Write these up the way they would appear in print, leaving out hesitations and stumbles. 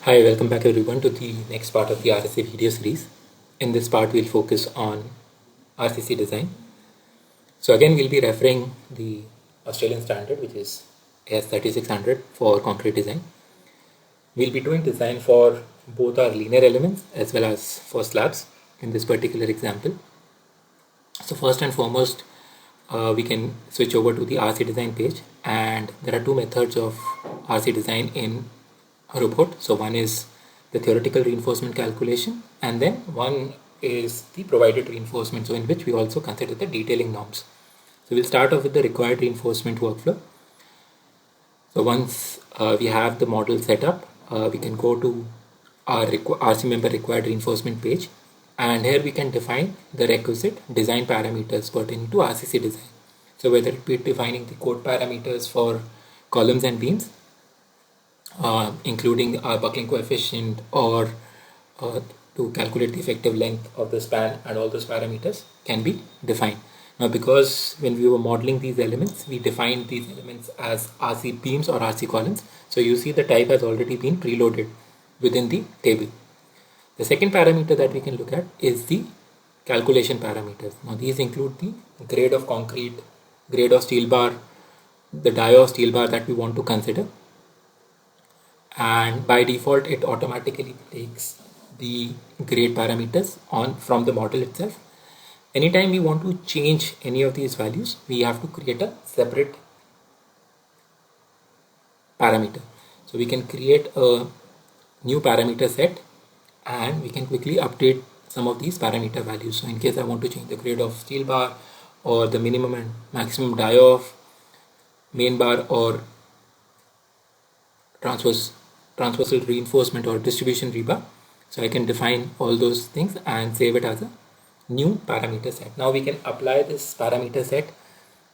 Hi, welcome back everyone to the next part of the RSA video series. In this part, we'll focus on RCC design. So again, we'll be referring the Australian standard, which is AS 3600 for concrete design. We'll be doing design for both our linear elements as well as for slabs in this particular example. So first and foremost, we can switch over to the RC design page, and there are two methods of RC design in robot. So one is the theoretical reinforcement calculation, and then one is the provided reinforcement, so in which we also consider the detailing norms. So we'll start off with the required reinforcement workflow. So once we have the model set up, we can go to our RC member required reinforcement page, and here we can define the requisite design parameters pertaining to RCC design. So whether it be defining the code parameters for columns and beams, including our buckling coefficient, or to calculate the effective length of the span, and all those parameters can be defined. Now, because when we were modeling these elements, we defined these elements as RC beams or RC columns. So you see the type has already been preloaded within the table. The second parameter that we can look at is the calculation parameters. Now these include the grade of concrete, grade of steel bar, the dia of steel bar that we want to consider, and by default it automatically takes the grade parameters on from the model itself. Anytime we want to change any of these values, we have to create a separate parameter. So we can create a new parameter set, and we can quickly update some of these parameter values. So in case I want to change the grade of steel bar, or the minimum and maximum dia of main bar, or transversal reinforcement or distribution rebar, so I can define all those things and save it as a new parameter set. Now we can apply this parameter set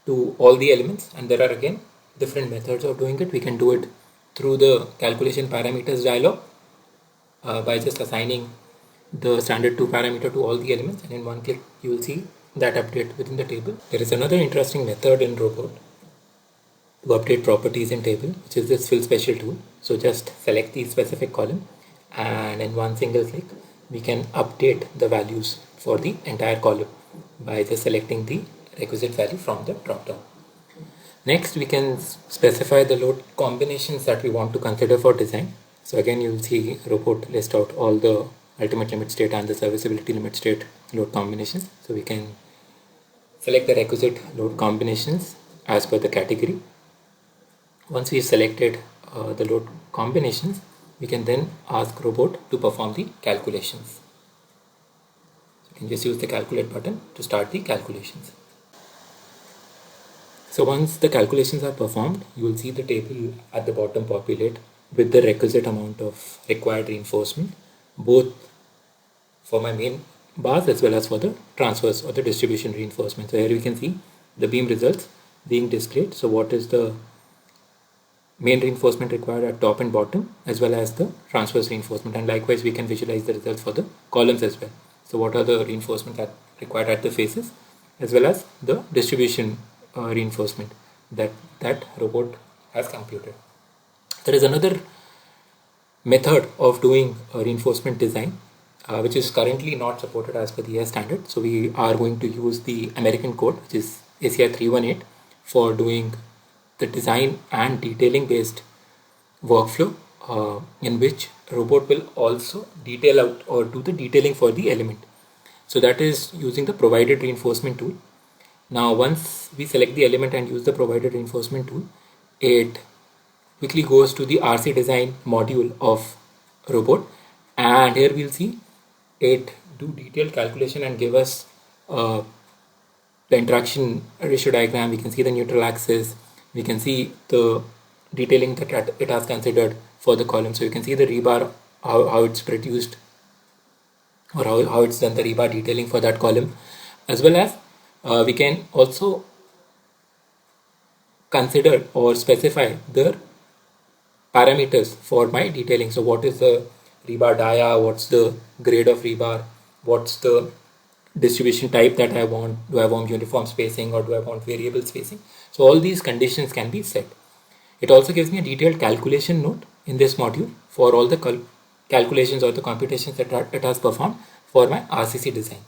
to all the elements, and there are again different methods of doing it. We can do it through the calculation parameters dialog by just assigning the standard 2 parameter to all the elements, and in one click you will see that update within the table. There is another interesting method in robot to update properties in table, which is this fill special tool. So just select the specific column, and in one single click we can update the values for the entire column by just selecting the requisite value from the drop down. Next, we can specify the load combinations that we want to consider for design. So again, you will see robot list out all the ultimate limit state and the serviceability limit state load combinations. So we can select the requisite load combinations as per the category. Once we've selected the load combinations, we can then ask robot to perform the calculations. So you can just use the calculate button to start the calculations. So once the calculations are performed, you will see the table at the bottom populate with the requisite amount of required reinforcement, both for my main bars as well as for the transverse or the distribution reinforcement. So here we can see the beam results being displayed. So what is the main reinforcement required at top and bottom, as well as the transverse reinforcement, and likewise we can visualize the results for the columns as well. So what are the reinforcement that required at the faces, as well as the distribution reinforcement that robot has computed. There is another method of doing reinforcement design which is currently not supported as per the AS standard. So we are going to use the American code, which is ACI 318, for doing the design and detailing based workflow, in which robot will also detail out or do the detailing for the element. So that is using the provided reinforcement tool. Now once we select the element and use the provided reinforcement tool, it quickly goes to the RC design module of robot, and here we'll see it do detailed calculation and give us the interaction ratio diagram. We can see the neutral axis, we can see the detailing that it has considered for the column. So you can see the rebar, how it's produced, or how it's done the rebar detailing for that column, as well as we can also consider or specify the parameters for my detailing. So what is the rebar dia, what's the grade of rebar, what's the distribution type that I want, do I want uniform spacing or do I want variable spacing. So all these conditions can be set. It also gives me a detailed calculation note in this module for all the calculations or the computations that it has performed for my RCC design.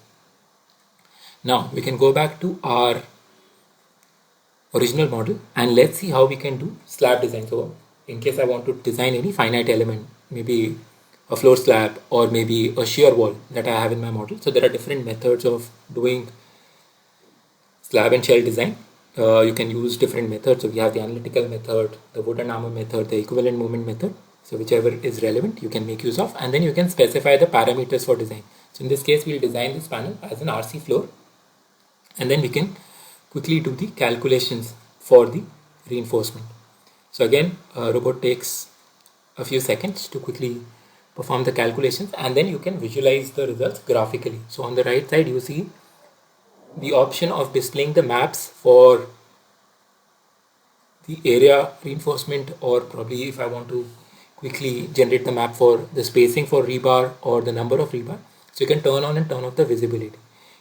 Now we can go back to our original model and let's see how we can do slab design. So in case I want to design any finite element, maybe a floor slab or maybe a shear wall that I have in my model. So there are different methods of doing slab and shell design. You can use different methods. So we have the analytical method, the wood and armor method, the equivalent movement method. So whichever is relevant, you can make use of, and then you can specify the parameters for design. So in this case, we'll design this panel as an RC floor, and then we can quickly do the calculations for the reinforcement. So again, robot takes a few seconds to quickly perform the calculations, and then you can visualize the results graphically. So on the right side, you see the option of displaying the maps for the area reinforcement, or probably if I want to quickly generate the map for the spacing for rebar or the number of rebar. So you can turn on and turn off the visibility.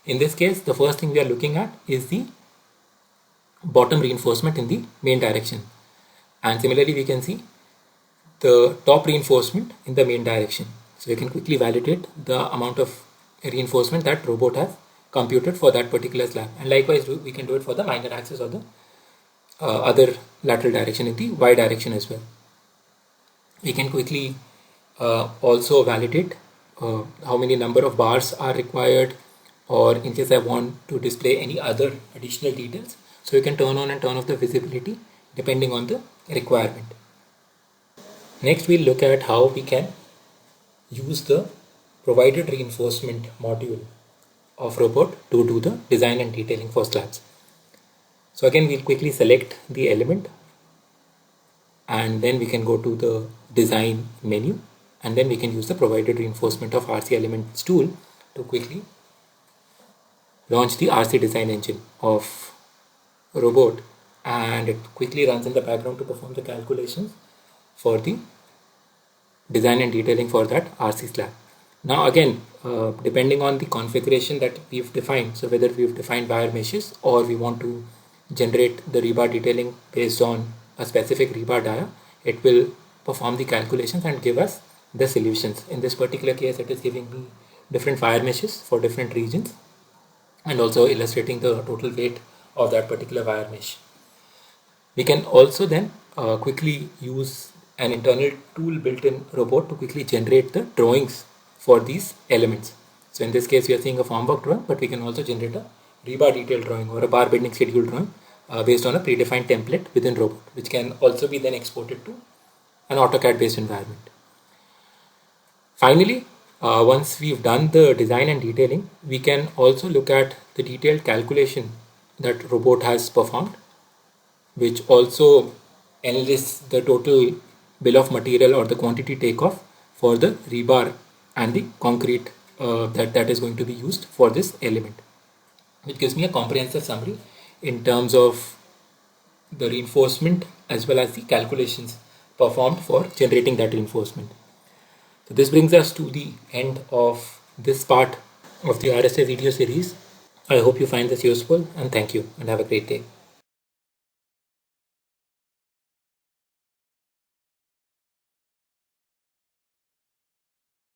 In this case, the first thing we are looking at is the bottom reinforcement in the main direction, and similarly we can see the top reinforcement in the main direction. So you can quickly validate the amount of reinforcement that robot has computed for that particular slab, and likewise we can do it for the minor axis or the other lateral direction in the y direction as well. We can quickly also validate how many number of bars are required, or in case I want to display any other additional details. So you can turn on and turn off the visibility depending on the requirement. Next, we'll look at how we can use the provided reinforcement module of robot to do the design and detailing for slabs. So again, we'll quickly select the element, and then we can go to the design menu, and then we can use the provided reinforcement of RC elements tool to quickly launch the RC design engine of robot, and it quickly runs in the background to perform the calculations for the design and detailing for that RC slab. Now again, depending on the configuration that we've defined, so whether we've defined wire meshes or we want to generate the rebar detailing based on a specific rebar dia, it will perform the calculations and give us the solutions. In this particular case, it is giving me different wire meshes for different regions and also illustrating the total weight of that particular wire mesh. We can also then quickly use an internal tool built in robot to quickly generate the drawings for these elements. So in this case, we are seeing a formwork drawing, but we can also generate a rebar detail drawing or a bar bending schedule drawing based on a predefined template within robot, which can also be then exported to an AutoCAD based environment. Finally, once we've done the design and detailing, we can also look at the detailed calculation that robot has performed, which also enlists the total bill of material or the quantity takeoff for the rebar and the concrete that is going to be used for this element, which gives me a comprehensive summary in terms of the reinforcement as well as the calculations performed for generating that reinforcement. So this brings us to the end of this part of the RSA video series. I hope you find this useful, and thank you and have a great day.